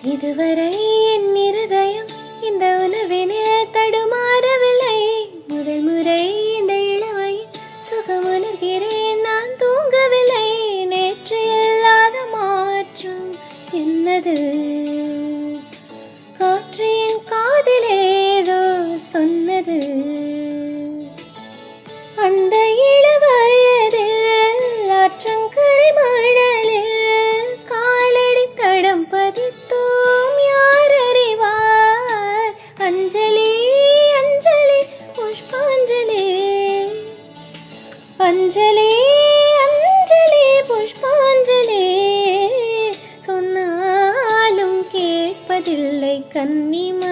இதுவரை என் இருதயம் இந்த உணர்வினில் தடுமாறவில்லை. முதல் முறை இந்த இளமை சுகமுணர்கிறேன், நான் தூங்கவில்லை. நேற்று இல்லாத மாற்றம் என்னது? காற்று என் காதிலேதோ சொன்னது. அந்த இளவயதில் ஆற்றங்கரை மணலில் காலடி தடம் பதித்தோம், யார் அறிவார்? அஞ்சலி அஞ்சலி புஷ்பாஞ்சலி, அஞ்சலி அஞ்சலி புஷ்பாஞ்சலி. சொன்னாலும் கேட்பதில்லை கன்னிமா.